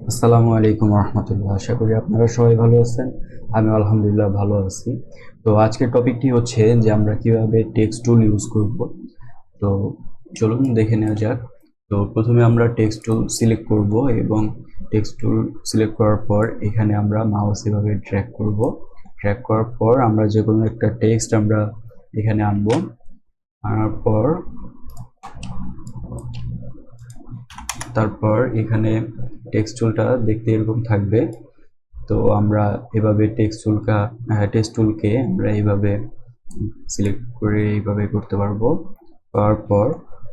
আসসালামু আলাইকুম রহমতুল্লাহ। আশা করি আপনারা সবাই ভালো আছেন। আমি আলহামদুলিল্লাহ ভালো আছি। তো আজকের টপিকটি হচ্ছে যে আমরা কিভাবে টেক্সট টুল ইউজ করব। তো চলুন দেখে নেওয়া যাক। তো প্রথমে আমরা টেক্সট টুল সিলেক্ট করব এবং টেক্সট টুল সিলেক্ট করার পর এখানে আমরা মাউস এভাবে ড্র্যাগ করব। ড্র্যাগ করার পর আমরা যে কোনো একটা টেক্সট আমরা এখানে আনবো। আনার পর তারপর এখানে টেক্সট টুলটা দেখতে এরকম থাকবে। তো আমরা এভাবে টেক্সট টুলকে আমরা এইভাবে সিলেক্ট করে এইভাবে করতে পারবো। করার পর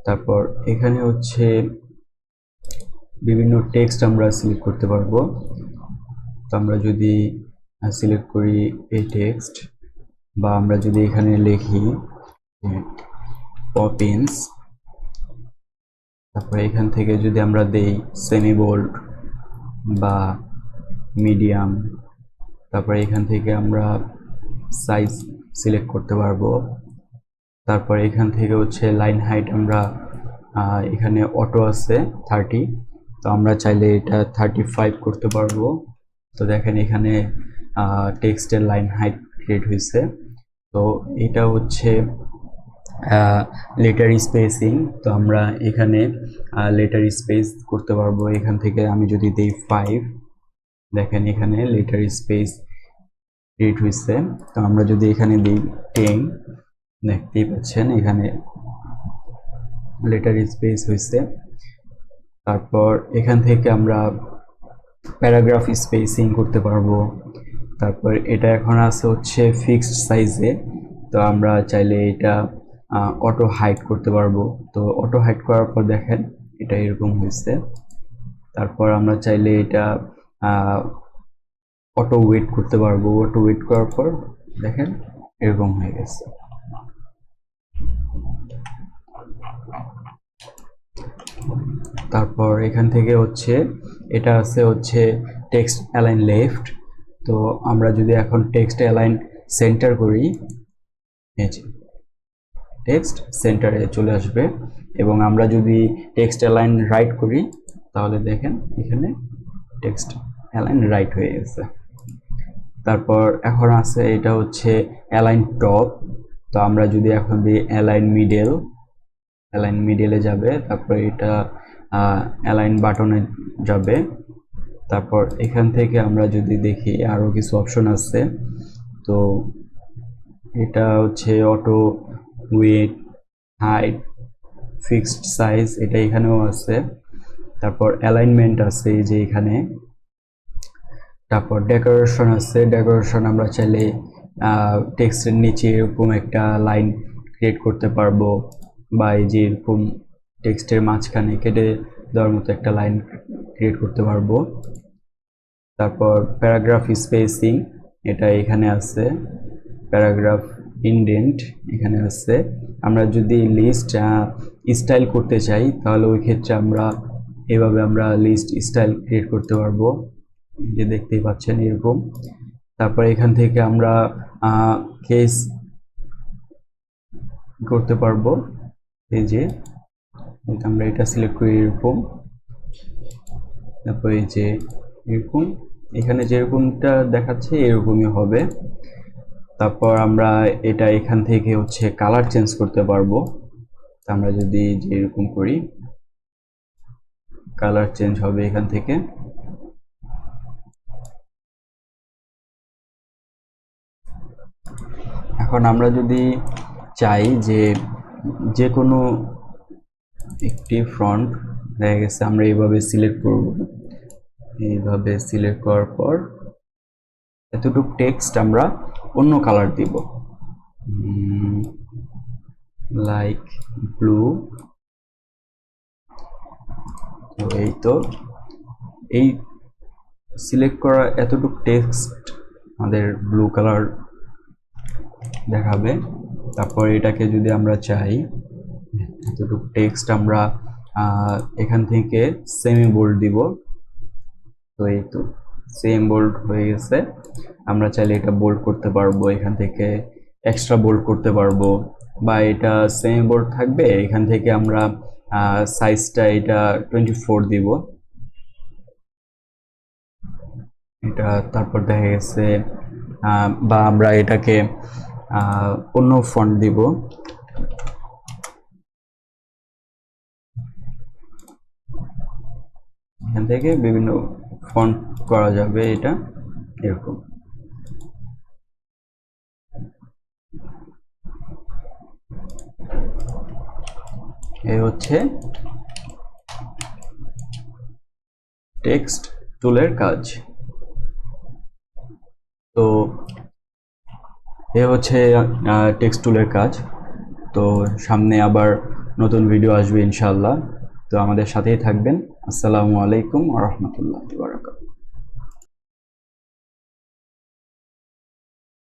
তারপর এখানে হচ্ছে বিভিন্ন টেক্সট আমরা সিলেক্ট করতে পারবো। তো আমরা যদি সিলেক্ট করি এই টেক্সট, বা আমরা যদি এখানে লিখি পপিন্স, তারপরে এখান থেকে যদি আমরা দেই সেমি বোল্ড বা মিডিয়াম, তারপরে এখান থেকে আমরা সাইজ সিলেক্ট করতে পারবো। তারপরে এখান থেকে হচ্ছে লাইন হাইট আমরা এখানে অটো আছে 30, তো আমরা চাইলে এটা 35 করতে পারবো। তো দেখেন এখানে টেক্সটের লাইন হাইট ক্রিয়েট হয়েছে। তো এটা হচ্ছে লেটার স্পেসিং। তো আমরা এখানে লেটার স্পেস করতে পারবো। এখান থেকে আমি যদি দিই 5, দেখেন এখানে লেটার স্পেস ক্রিয়েট হয়েছে। তো আমরা যদি এখানে দিই 10, দেখতেই পাচ্ছেন এখানে লেটার স্পেস হয়েছে। তারপর এখান থেকে আমরা প্যারাগ্রাফ স্পেসিং করতে পারবো। তারপর এটা এখন আছে হচ্ছে ফিক্সড সাইজে। তো আমরা চাইলে এটা অটো হাইড করতে পারবো। তো অটো হাইড করার পর দেখেন এটা এরকম হয়েছে। তারপর আমরা চাইলে এটা অটো ওয়েট করতে পারবো। অটো ওয়েট করার পর দেখেন এরকম হয়ে গেছে। তারপর এখান থেকে হচ্ছে এটা আছে হচ্ছে টেক্সট অ্যালাইন লেফট। তো আমরা যদি এখন টেক্সট অ্যালাইন সেন্টার করি, এই যে টেক্সট সেন্টারে চলে আসবে। এবং আমরা যদি টেক্সট অ্যালাইন রাইট করি তাহলে দেখেন এখানে টেক্সট অ্যালাইন রাইট হয়ে গেছে। তারপর এখন আছে এটা হচ্ছে অ্যালাইন টপ। তো আমরা যদি এখন দিই অ্যালাইন মিডল, অ্যালাইন মিডলে যাবে। তারপর এটা অ্যালাইন বাটনে যাবে। তারপর এখান থেকে আমরা যদি দেখি আরও কিছু অপশন আছে। তো এটা হচ্ছে auto with, height, fixed size, এটা এখানেও আছে। তারপর অ্যালাইনমেন্ট আছে এই যে এখানে। তারপর ডেকোরেশন আছে। ডেকোরেশন আমরা চাইলে টেক্সটের নিচে এরকম একটা লাইন ক্রিয়েট করতে পারবো, বা এই যে এরকম টেক্সটের মাঝখানে কেটে দেওয়ার মতো একটা লাইন ক্রিয়েট করতে পারবো। তারপর প্যারাগ্রাফ স্পেসিং, এটা এখানে আছে। প্যারাগ্রাফ ইনডেন্ট এখানে আছে। আমরা যদি লিস্ট স্টাইল করতে চাই তাহলে ওই ক্ষেত্রে আমরা এভাবে আমরা লিস্ট স্টাইল ক্রিয়েট করতে পারবো, যে দেখতেই পাচ্ছেন এরকম। তারপর এখান থেকে আমরা কেস করতে পারবো। এই যে আমরা এটা সিলেক্ট করি এরকম। তারপর এই যে এরকম এখানে যেরকমটা দেখাচ্ছে এরকমই হবে। তারপর আমরা এটা এখান থেকে হচ্ছে কালার চেঞ্জ করতে পারবো। আমরা যদি যে এরকম করি কালার চেঞ্জ হবে এখান থেকে। এখন আমরা যদি চাই যে যে কোনো একটি ফন্ট, দেখা গেছে আমরা এইভাবে সিলেক্ট করব। এইভাবে সিলেক্ট করার পর এতটুকু টেক্সট আমরা অন্য কালার দিব, লাইক ব্লু। তো এই তো এই সিলেক্ট করা এতটুকু টেক্সট আমাদের ব্লু কালার দেখাবে। তারপর এটাকে যদি আমরা চাই এতটুকু টেক্সট আমরা এখান থেকে সেমি বোল্ড দিব। তো এই তো সেম বোল্ড হয়ে গেছে। আমরা চাইলে এটা বোল্ড করতে পারবো, এখান থেকে এক্সট্রা বোল্ড করতে পারবো, বা এটা সেমি বোল্ড থাকবে। এখান থেকে আমরা সাইজটা এটা 24 দিব। এটা তারপর দেখা গেছে বা আমরা এটাকে অন্য ফন্ট দিব, এখান থেকে বিভিন্ন ফন্ট করা যাবে, এটা এরকম। এই হচ্ছে টেক্সট টুলের কাজ। তো এ হচ্ছে টেক্সট টুলের কাজ। তো সামনে আবার নতুন ভিডিও আসবে ইনশাআল্লাহ। তো আমাদের সাথেই থাকবেন। আসসালামু আলাইকুম ওয়া রাহমাতুল্লাহি ওয়া বারাকাতুহু।